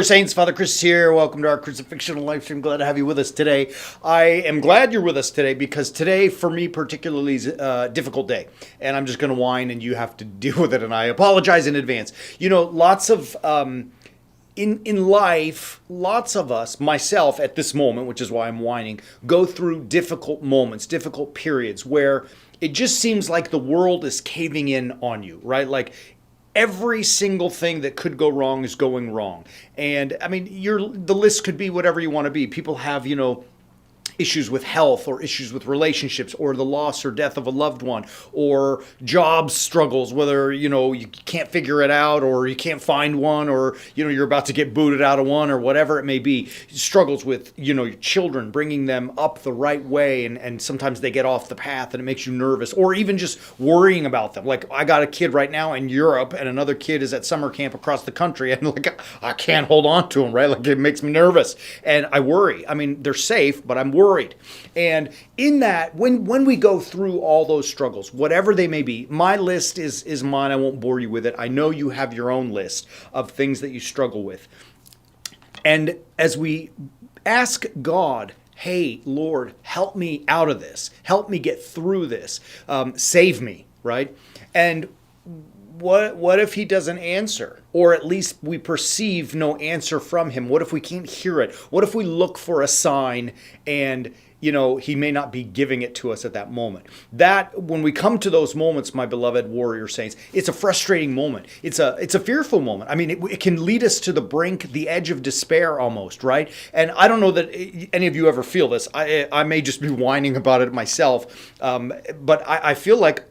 Warrior Saints, Father Chris here. Welcome to our Crucifixional live stream. Glad to have you with us today. I am glad you're with us today because today, for me particularly, is a difficult day. And I'm just going to whine and you have to deal with it. And I apologize in advance. You know, lots of... In life, lots of us, myself at this moment, which is why I'm whining, go through difficult moments, difficult periods where it just seems like the world is caving in on you, right? Like every single thing that could go wrong is going wrong. And I mean, the list could be whatever you want to be. People have, issues with health or issues with relationships or the loss or death of a loved one or job struggles, whether, you can't figure it out or you can't find one or, you're about to get booted out of one or whatever it may be. Struggles with, your children, bringing them up the right way and sometimes they get off the path and it makes you nervous or even just worrying about them. Like I got a kid right now in Europe and another kid is at summer camp across the country and like I can't hold on to them, right? Like it makes me nervous and I worry. I mean, they're safe, but I'm worried. And in that, when we go through all those struggles, whatever they may be, my list is mine. I won't bore you with it. I know you have your own list of things that you struggle with. And as we ask God, hey, Lord, help me out of this. Help me get through this. Save me, right? And what if he doesn't answer? Or at least we perceive no answer from him. What if we can't hear it? What if we look for a sign and, he may not be giving it to us at that moment? That, when we come to those moments, my beloved warrior saints, it's a frustrating moment. It's a fearful moment. I mean, it can lead us to the brink, the edge of despair almost, right? And I don't know that any of you ever feel this. I may just be whining about it myself. But I feel like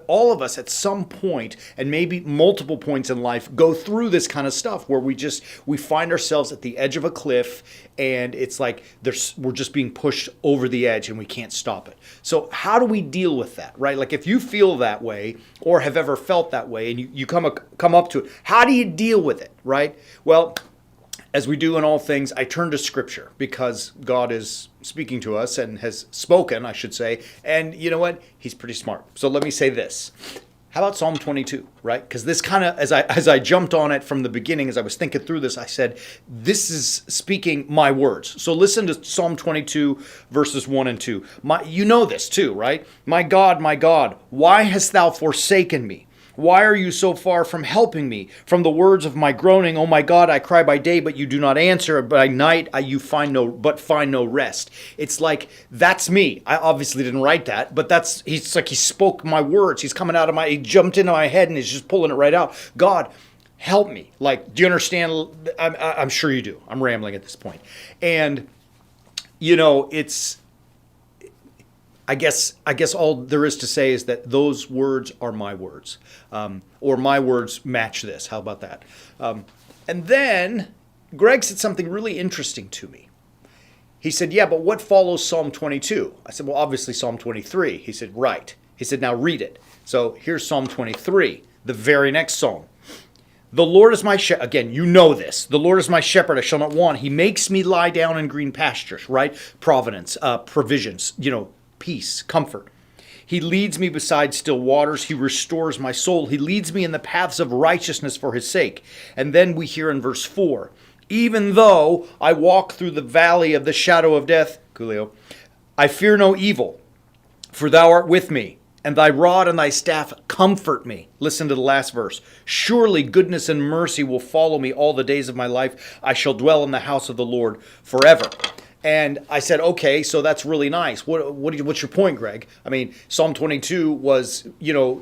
all of us at some point, and maybe multiple points in life, go through this kind of stuff where we find ourselves at the edge of a cliff and it's like we're just being pushed over the edge and we can't stop it. So how do we deal with that, right? Like if you feel that way or have ever felt that way and you come up to it, how do you deal with it, right? Well, as we do in all things, I turn to Scripture because God is speaking to us and has spoken, I should say. And you know what? He's pretty smart. So let me say this. How about Psalm 22, right? Because this kind of, as I jumped on it from the beginning, as I was thinking through this, I said, this is speaking my words. So listen to Psalm 22, verses 1 and 2. You know this too, right? My God, why hast thou forsaken me? Why are you so far from helping me? From the words of my groaning, oh my God, I cry by day, but you do not answer. By night, you find no rest. It's like, that's me. I obviously didn't write that, but it's like he spoke my words. He jumped into my head and he's just pulling it right out. God, help me. Like, do you understand? I'm sure you do. I'm rambling at this point. And, I guess all there is to say is that those words are my words, or my words match this. How about that? And then Greg said something really interesting to me. He said, yeah, but what follows Psalm 22? I said, well, obviously Psalm 23. He said, right. He said, now read it. So here's Psalm 23, the very next psalm. The Lord is my shepherd. Again, you know this. The Lord is my shepherd, I shall not want. He makes me lie down in green pastures, right? Providence, provisions, peace, comfort. He leads me beside still waters. He restores my soul. He leads me in the paths of righteousness for his sake. And then we hear in verse 4, even though I walk through the valley of the shadow of death, Coolio, I fear no evil, for thou art with me, and thy rod and thy staff comfort me. Listen to the last verse. Surely goodness and mercy will follow me all the days of my life. I shall dwell in the house of the Lord forever. And I said, okay, so that's really nice. What's your point, Greg? I mean, Psalm 22 was,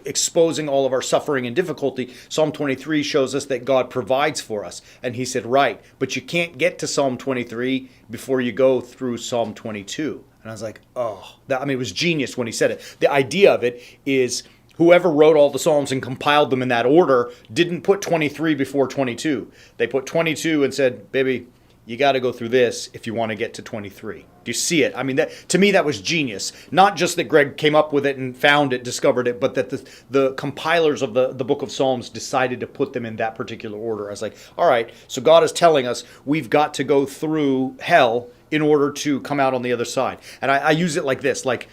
exposing all of our suffering and difficulty. Psalm 23 shows us that God provides for us. And he said, right, but you can't get to Psalm 23 before you go through Psalm 22. And I was like, it was genius when he said it. The idea of it is whoever wrote all the Psalms and compiled them in that order didn't put 23 before 22. They put 22 and said, baby, you got to go through this if you want to get to 23. Do you see it? I mean, to me, that was genius. Not just that Greg came up with it and found it, discovered it, but that the compilers of the book of Psalms decided to put them in that particular order. I was like, all right, so God is telling us we've got to go through hell in order to come out on the other side. And I use it like this, like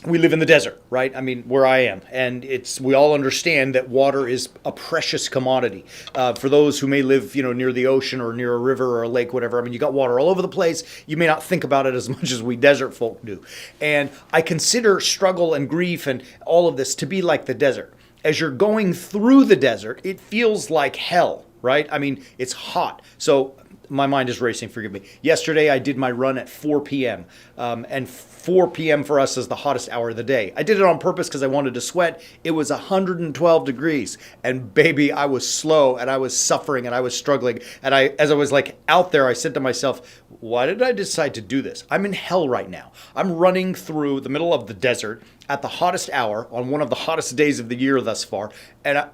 we live in the desert, right? I mean, where I am, and we all understand that water is a precious commodity. For those who may live, near the ocean or near a river or a lake, whatever. I mean, you got water all over the place. You may not think about it as much as we desert folk do. And I consider struggle and grief and all of this to be like the desert. As you're going through the desert, it feels like hell, right? I mean, it's hot. So my mind is racing, forgive me. Yesterday, I did my run at 4 p.m. And 4 p.m. for us is the hottest hour of the day. I did it on purpose because I wanted to sweat. It was 112 degrees. And baby, I was slow and I was suffering and I was struggling. And as I was out there, I said to myself, why did I decide to do this? I'm in hell right now. I'm running through the middle of the desert at the hottest hour on one of the hottest days of the year thus far. And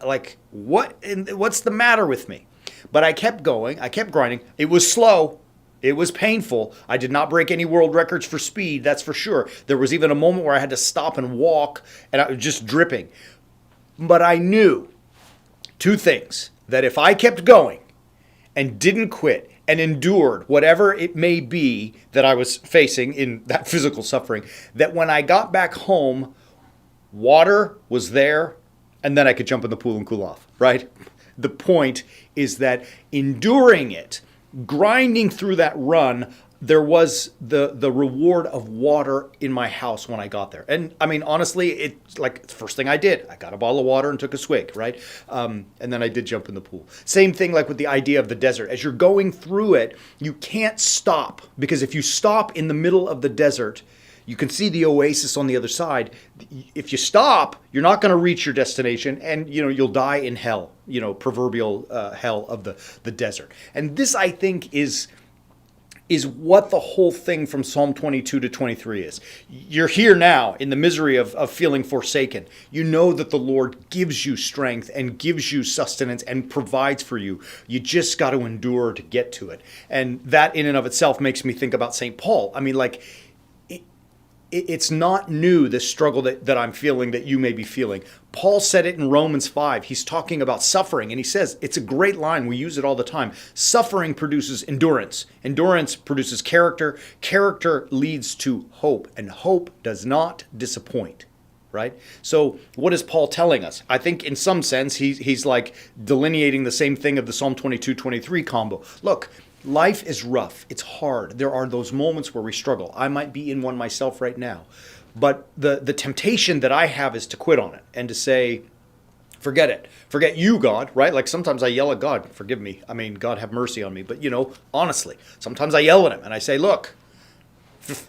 what's the matter with me? But I kept going. I kept grinding. It was slow. It was painful. I did not break any world records for speed, that's for sure. There was even a moment where I had to stop and walk, and I was just dripping. But I knew two things: that if I kept going and didn't quit and endured whatever it may be that I was facing in that physical suffering, that when I got back home, water was there, and then I could jump in the pool and cool off, right? The point is that enduring it, grinding through that run, there was the reward of water in my house when I got there. And I mean, honestly, it's like the first thing I did. I got a bottle of water and took a swig, right? And then I did jump in the pool. Same thing like with the idea of the desert. As you're going through it, you can't stop, because if you stop in the middle of the desert, you can see the oasis on the other side. If you stop, you're not going to reach your destination, and you'll die in hell, proverbial hell of the desert. And this, I think, is what the whole thing from Psalm 22 to 23 is. You're here now in the misery of feeling forsaken. You know that the Lord gives you strength and gives you sustenance and provides for you. You just got to endure to get to it. And that in and of itself makes me think about St. Paul. I mean, it's not new, this struggle that I'm feeling, that you may be feeling. Paul said it in Romans 5. He's talking about suffering, and he says, it's a great line. We use it all the time. Suffering produces endurance. Endurance produces character. Character leads to hope, and hope does not disappoint, right? So what is Paul telling us? I think in some sense, he's like delineating the same thing of the Psalm 22-23 combo. Look, life is rough. It's hard. There are those moments where we struggle. I might be in one myself right now. But the temptation that I have is to quit on it and to say, forget it. Forget you, God, right? Like sometimes I yell at God, forgive me. I mean, God have mercy on me. But, honestly, sometimes I yell at him and I say, look,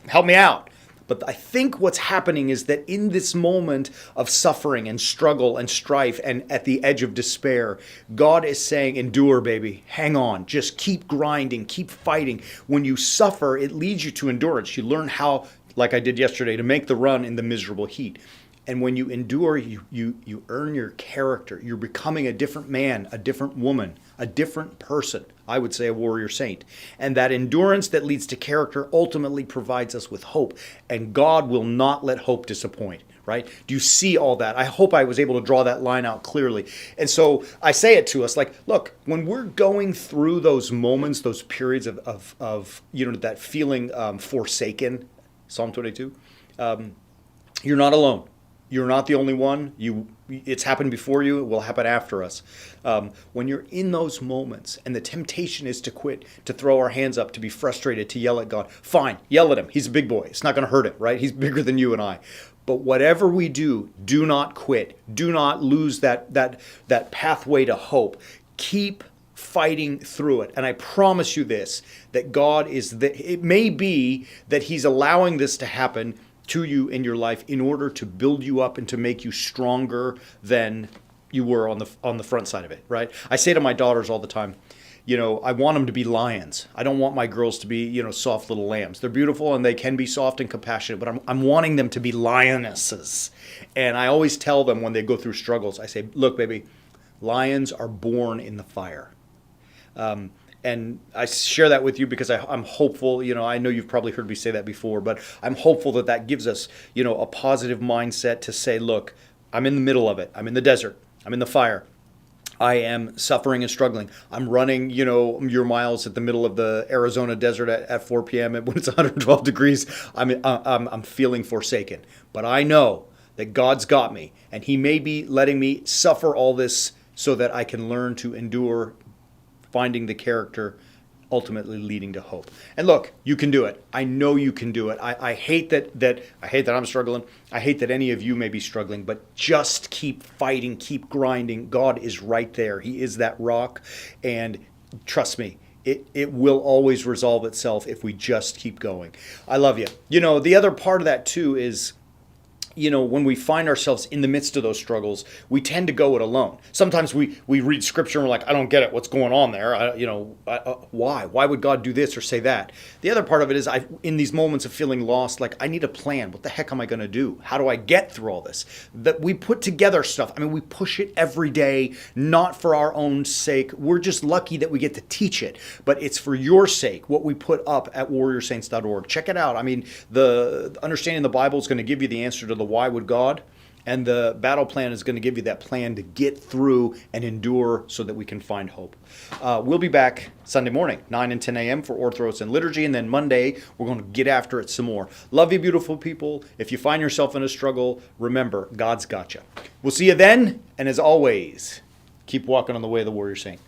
help me out. But I think what's happening is that in this moment of suffering and struggle and strife and at the edge of despair, God is saying, endure, baby. Hang on. Just keep grinding. Keep fighting. When you suffer, it leads you to endurance. You learn how, like I did yesterday, to make the run in the miserable heat. And when you endure, you earn your character. You're becoming a different man, a different woman, a different person. I would say a warrior saint. And that endurance that leads to character ultimately provides us with hope. And God will not let hope disappoint, right? Do you see all that? I hope I was able to draw that line out clearly. And so I say it to us like, look, when we're going through those moments, those periods of that feeling forsaken, Psalm 22, you're not alone. You're not the only one. It's happened before you. It will happen after us. When you're in those moments and the temptation is to quit, to throw our hands up, to be frustrated, to yell at God, fine, yell at him. He's a big boy. It's not going to hurt him, right? He's bigger than you and I. But whatever we do not quit. Do not lose that pathway to hope. Keep fighting through it. And I promise you this, that God it may be that he's allowing this to happen to you in your life in order to build you up and to make you stronger than you were on the front side of it, right? I say to my daughters all the time, I want them to be lions. I don't want my girls to be, soft little lambs. They're beautiful and they can be soft and compassionate, but I'm wanting them to be lionesses. And I always tell them when they go through struggles, I say, look, baby, lions are born in the fire. And I share that with you because I'm hopeful, I know you've probably heard me say that before, but I'm hopeful that gives us, a positive mindset to say, look, I'm in the middle of it. I'm in the desert. I'm in the fire. I am suffering and struggling. I'm running, your miles at the middle of the Arizona desert at 4 p.m. and when it's 112 degrees. I'm feeling forsaken. But I know that God's got me, and He may be letting me suffer all this so that I can learn to endure, finding the character, ultimately leading to hope. And look, you can do it. I know you can do it. I hate that I'm struggling. I hate that any of you may be struggling, but just keep fighting, keep grinding. God is right there. He is that rock, and trust me, it will always resolve itself if we just keep going. I love you. The other part of that too is, when we find ourselves in the midst of those struggles, we tend to go it alone. Sometimes we read scripture and we're like, I don't get it. What's going on there? Why? Why would God do this or say that? The other part of it is in these moments of feeling lost, like I need a plan. What the heck am I going to do? How do I get through all this? That we put together stuff. We push it every day, not for our own sake. We're just lucky that we get to teach it, but it's for your sake, what we put up at warriorsaints.org. Check it out. The understanding the Bible is going to give you the answer to the why would God, and the battle plan is going to give you that plan to get through and endure so that we can find hope. We'll be back Sunday morning, 9 and 10 a.m. for Orthros and Liturgy, and then Monday we're going to get after it some more. Love you, beautiful people. If you find yourself in a struggle, remember, God's got you. We'll see you then, and as always, keep walking on the way of the warrior saint.